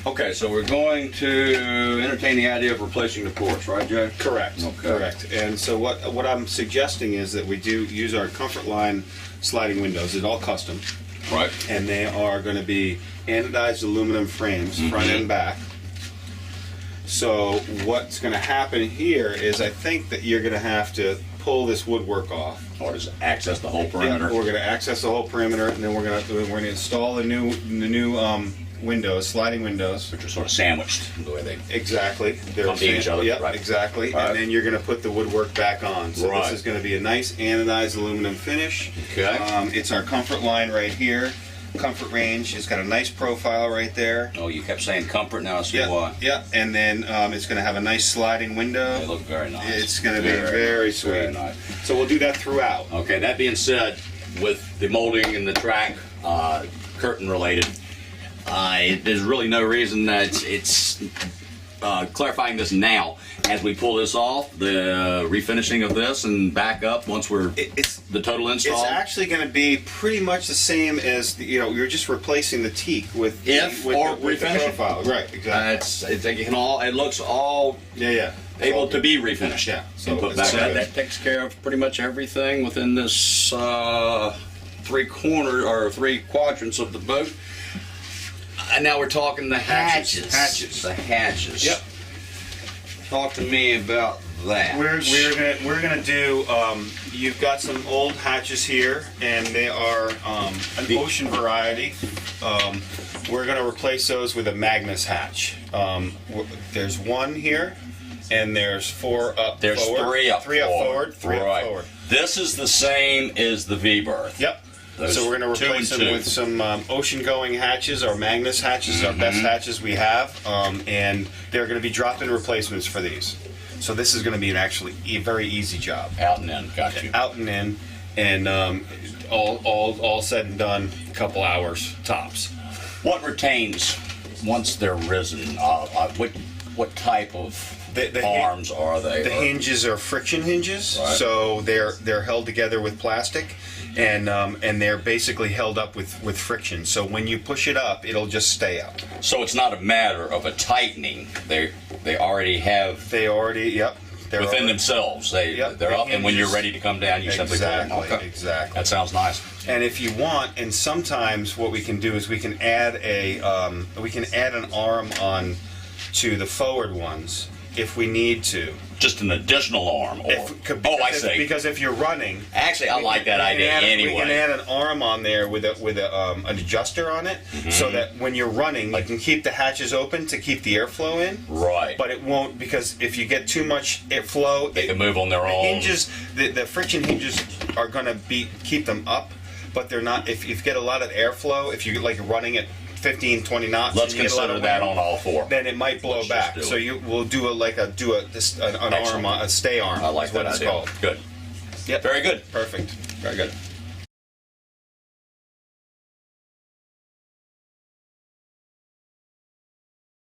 Okay, so we're going to entertain the idea of replacing the ports, right, Joe? Correct. Okay. Correct. And so what I'm suggesting is that we do use our Comfort Line sliding windows. It's all custom. Right. And they are going to be anodized aluminum frames, front and back. So what's going to happen here is I think that you're going to have to pull this woodwork off. Or just access the whole perimeter. Yeah, we're going to access the whole perimeter, and then we're going to install the new windows, sliding windows. Which are sort of sandwiched the way they Exactly. They're come to each other. Yep, Right. exactly. Right. And then you're going to put the woodwork back on. So Right. this is going to be a nice anodized aluminum finish. Okay. It's our Comfort Line right here. Comfort range. It's got a nice profile right there. Oh, you kept saying comfort, now I see why. Yeah, and then it's going to have a nice sliding window. They look very nice. It's going to be very sweet. Very nice. So we'll do that throughout. Okay, that being said, with the molding and the track, curtain related, there's really no reason that it's clarifying this now. As we pull this off, the refinishing of this and back up once we're the total install. It's actually going to be pretty much the same as you're just replacing the teak with the profile. Right, exactly. It looks all able to be refinished. Yeah. So put back that takes care of pretty much everything within this 3 quadrants of the boat. And now we're talking the hatches. The hatches. Yep. Talk to me about that. We're gonna do. You've got some old hatches here, and they are an ocean variety. We're gonna replace those with a Magnus hatch. There's one here, and there's 4 up. There's forward. 3 up. 3 up forward. 3 up forward. This is the same as the V-berth. Yep. So we're going to replace them with some ocean-going hatches. Our Magnus hatches, our best hatches we have, and they're going to be drop-in replacements for these. So this is going to be a very easy job. Out and in, got you. Out and in, and all said and done, a couple hours tops. What retains once they're risen? What type of arms are they? The hinges are friction hinges, right. So they're held together with plastic. And they're basically held up with friction. So when you push it up, it'll just stay up. So it's not a matter of a tightening. They already have. Yep. They're within themselves. They're up, and when you're ready to come down, you simply pull them. Okay. Exactly. That sounds nice. And if you want, and sometimes what we can do is we can add an arm on to the forward ones if we need to. Just an additional arm, I see. Because if you're running, actually, I like that idea anyway. We can add an arm on there with an adjuster on it, so that when you're running, you can keep the hatches open to keep the airflow in. Right. But it won't, because if you get too much airflow, they can move on their own. Hinges, the friction hinges are going to keep them up, but they're not. If you get a lot of airflow, if you're running at 15, 20 knots. Let's consider that on all 4. Then it might blow back. So we'll do an arm, a stay arm. I like that idea. Called. Good. Yep. Very good. Perfect. Very good.